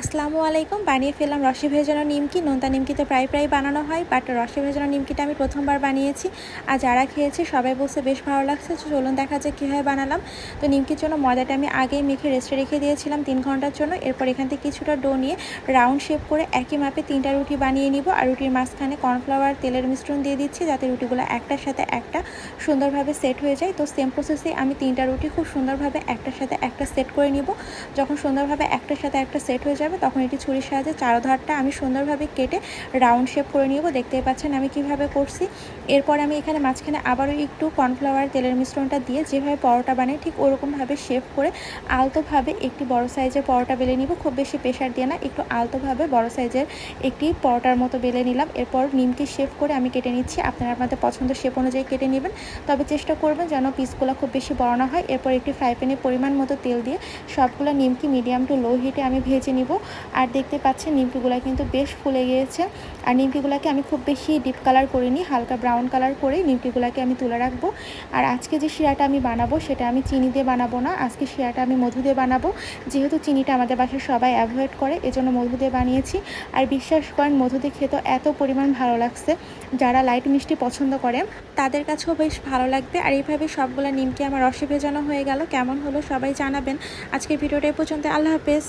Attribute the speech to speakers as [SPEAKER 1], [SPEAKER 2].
[SPEAKER 1] আসসালামু আলাইকুম। বানিয়ে ফেললাম রসে ভেজানো নিমকি। নোনতা নিমকি তো প্রায় বানানো হয়, বাট রসে ভেজানো নিমকিটা আমি প্রথমবার বানিয়েছি। আর যারা খেয়েছে সবাই বলছে বেশ ভালো লাগছে। তো চলুন দেখা যাক কীভাবে বানালাম। তো নিমকির জন্য ময়দাটা আমি আগেই মেখে রেস্টে রেখে দিয়েছিলাম 3 ঘন্টার জন্য। এরপর এখান থেকে কিছুটা ডো নিয়ে রাউন্ড শেপ করে একই মাপে 3টা রুটি বানিয়ে নিব। আর রুটির মাঝখানে কর্নফ্লাওয়ার তেলের মিশ্রণ দিয়ে দিচ্ছি, যাতে রুটিগুলো একটার সাথে একটা সুন্দরভাবে সেট হয়ে যায়। তো সেম প্রসেসে আমি 3টা রুটি খুব সুন্দরভাবে একটার সাথে একটা সেট করে নিব। যখন সুন্দরভাবে একটার সাথে একটা সেট হয়ে যাবে, তখন এটি ছুরির সাহায্যে চারধারটা আমি সুন্দরভাবে কেটে রাউন্ড শেপ করে নিব। দেখতেই পাচ্ছেন আমি কিভাবে করছি। এরপর আমি এখানে মাঝখানে আবারও একটু কর্নফ্লাওয়ার তেলের মিশ্রণটা দিয়ে যেভাবে পরোটা বানাই ঠিক ওরকমভাবে শেপ করে আলতোভাবে একটি বড় সাইজের পরোটা বেলে নিব। খুব বেশি প্রেশার দিয়ে না, একটু আলতোভাবে বড় সাইজের একটি পরোটার মতো বেলে নিলাম। এরপর নিমকি শেপ করে আমি কেটে নিচ্ছি। আপনারা আপনাদের পছন্দ শেপ অনুযায়ী কেটে নেবেন, তবে চেষ্টা করবেন যেন পিসগুলো খুব বেশি বড় না হয়। এরপর একটি ফ্রাই প্যানে পরিমাণ মতো তেল দিয়ে সবগুলো নিমকি মিডিয়াম টু লো হিটে আমি ভেজে নিব। আর দেখতে পাচ্ছেন নিমকিগুলো কিন্তু বেশ ফুলে গিয়েছে। আর নিমকিগুলোকে আমি খুব বেশি ডিপ কালার করিনি, হালকা ব্রাউন কালার করে নিমকিগুলোকে আমি তুলে রাখবো। আর আজকে যে শিরাটা আমি বানাবো সেটা আমি চিনি দিয়ে বানাবো না, আজকে শিরাটা আমি মধু দিয়ে বানাবো। যেহেতু চিনিটা আমাদের বাসায় সবাই অ্যাভয়েড করে, এজন্য মধু দিয়ে বানিয়েছি। আর বিশ্বাস করেন মধু দিয়ে খেতে এত পরিমাণ ভালো লাগছে, যারা লাইট মিষ্টি পছন্দ করে তাদের কাছেও বেশ ভালো লাগবে। আর এইভাবে সবগুলো নিমকি আমার রসে ভেজানো হয়ে গেল। কেমন হলো সবাই জানাবেন। আজকের ভিডিওটা এই পর্যন্ত। আল্লাহ হাফেজ।